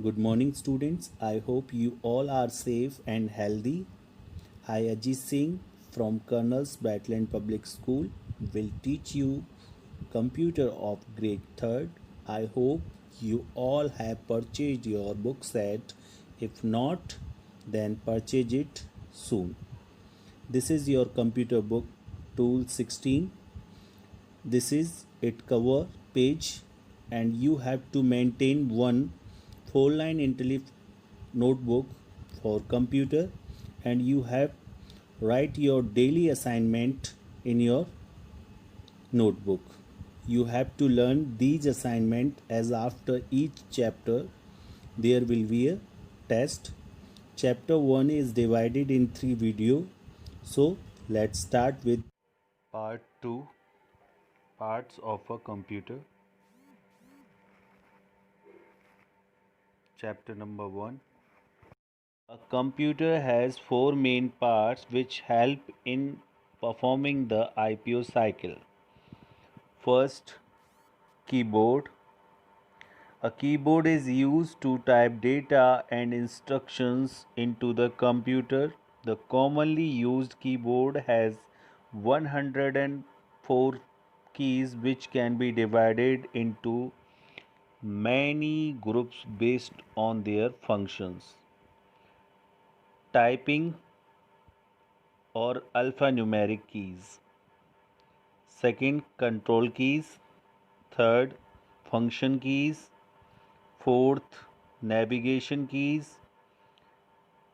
Good morning, students. I hope you all are safe and healthy. I, Ajit Singh from Colonel's Battleland Public School, will teach you computer of grade 3rd. I hope you all have purchased your book set. If not, then purchase it soon. This is your computer book tool 16. This is it cover page, and you have to maintain one 4-line IntelliJ notebook for computer, and you have write your daily assignment in your notebook. You have to learn these assignment, as after each chapter there will be a test. Chapter 1 is divided in 3 video, so let's start with part 2, parts of a computer. Chapter number 1. A computer has four main parts which help in performing the IPO cycle. First, keyboard. A keyboard is used to type data and instructions into the computer. The commonly used keyboard has 104 keys which can be divided into many groups based on their functions. Typing or alphanumeric keys. Second, control keys. Third, function keys. Fourth, navigation keys.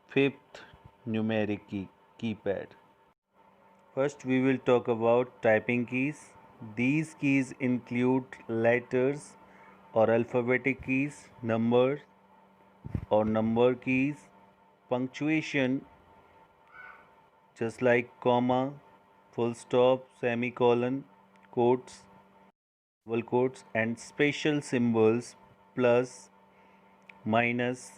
Fifth, numeric keypad. First, we will talk about typing keys. These keys include letters or alphabetic keys, numbers or number keys, punctuation just like comma, full stop, semicolon, quotes, double quotes, and special symbols plus, minus,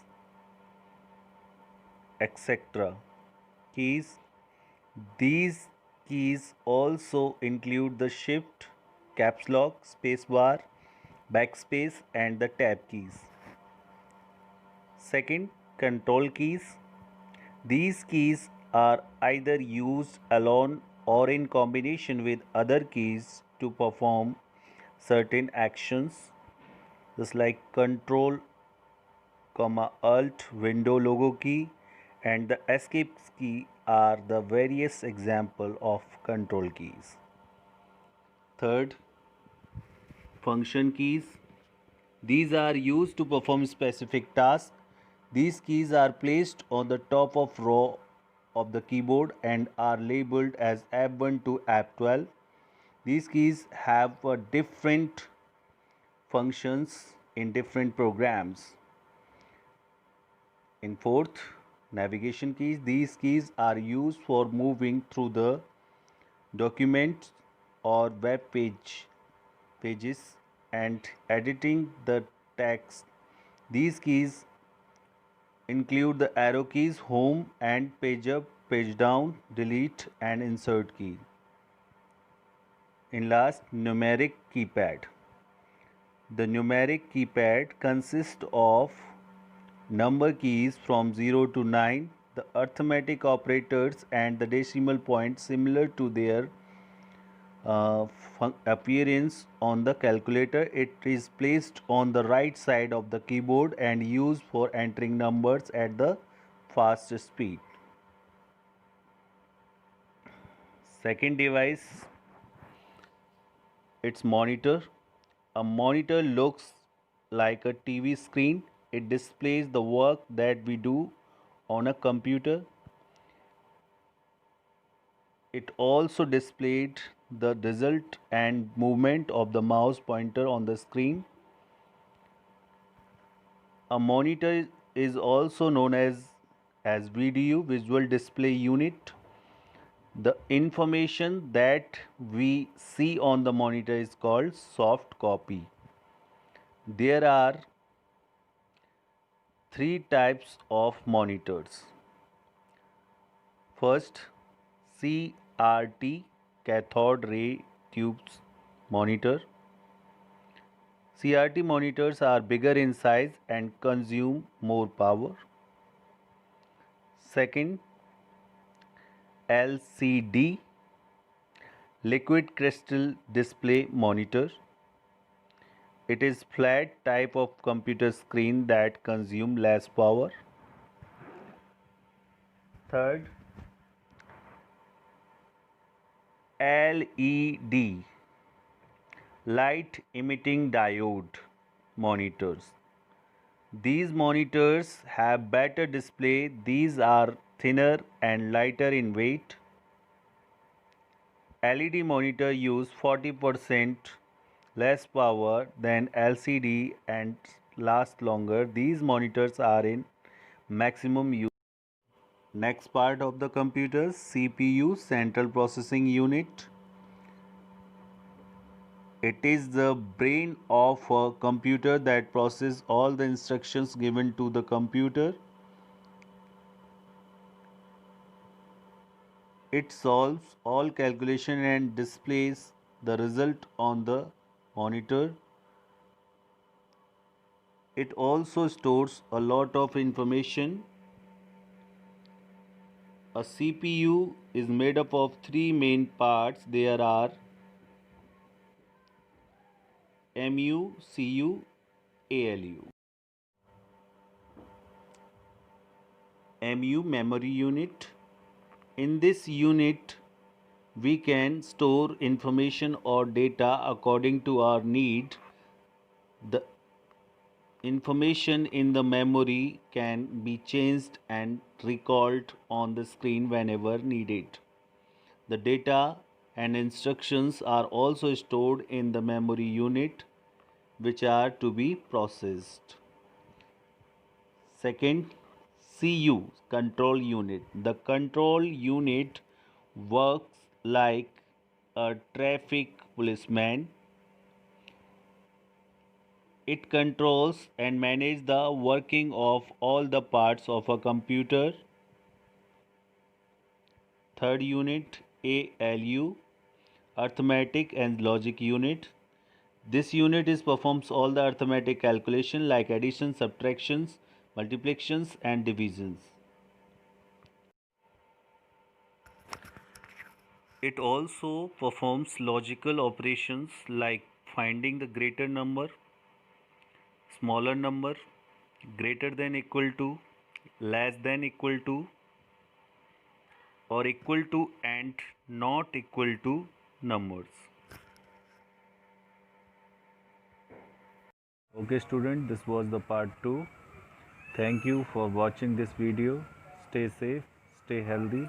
etc. keys. These keys also include the shift, caps lock, space bar, backspace, and the tab keys. Second, control keys. These keys are either used alone or in combination with other keys to perform certain actions, just like control, alt, window logo key, and the escape key are the various example of control keys. Third, function keys. These are used to perform specific tasks. These keys are placed on the top of row of the keyboard and are labeled as F1 to F12. These keys have different functions in different programs. In fourth, navigation keys. These keys are used for moving through the documents or pages and editing the text. These keys include the arrow keys, home and page up, page down, delete and insert key. In last, numeric keypad. The numeric keypad consists of number keys from 0 to 9, the arithmetic operators and the decimal point similar to their appearance on the calculator. It is placed on the right side of the keyboard and used for entering numbers at the fast speed. Second device, its monitor. A monitor looks like a TV screen. It displays the work that we do on a computer. It also displayed the result and movement of the mouse pointer on the screen. A monitor is also known as VDU, visual display unit. The information that we see on the monitor is called soft copy. There are three types of monitors. First, CRT, cathode ray tubes monitor. CRT monitors are bigger in size and consume more power. Second, LCD, liquid crystal display monitor. It is flat type of computer screen that consume less power. Third, LED, light emitting diode monitors. These monitors have better display. These are thinner and lighter in weight. LED monitor use 40% less power than LCD and last longer. These monitors are in maximum use. Next part of the computer, CPU, central processing unit. It is the brain of a computer that processes all the instructions given to the computer. It solves all calculation and displays the result on the monitor. It also stores a lot of information. A CPU is made up of three main parts. There are MU, CU, ALU. MU, memory unit. In this unit, we can store information or data according to our need. The information in the memory can be changed and recalled on the screen whenever needed. The data and instructions are also stored in the memory unit, which are to be processed. Second, CU, control unit. The control unit works like a traffic policeman. It controls and manages the working of all the parts of a computer. Third unit, ALU, arithmetic and logic unit. This unit performs all the arithmetic calculation like addition, subtractions, multiplications and divisions. It also performs logical operations like finding the greater number, smaller number, greater than equal to, less than equal to, or equal to and not equal to numbers. Okay student, this was the part 2. Thank you for watching this video. Stay safe, stay healthy.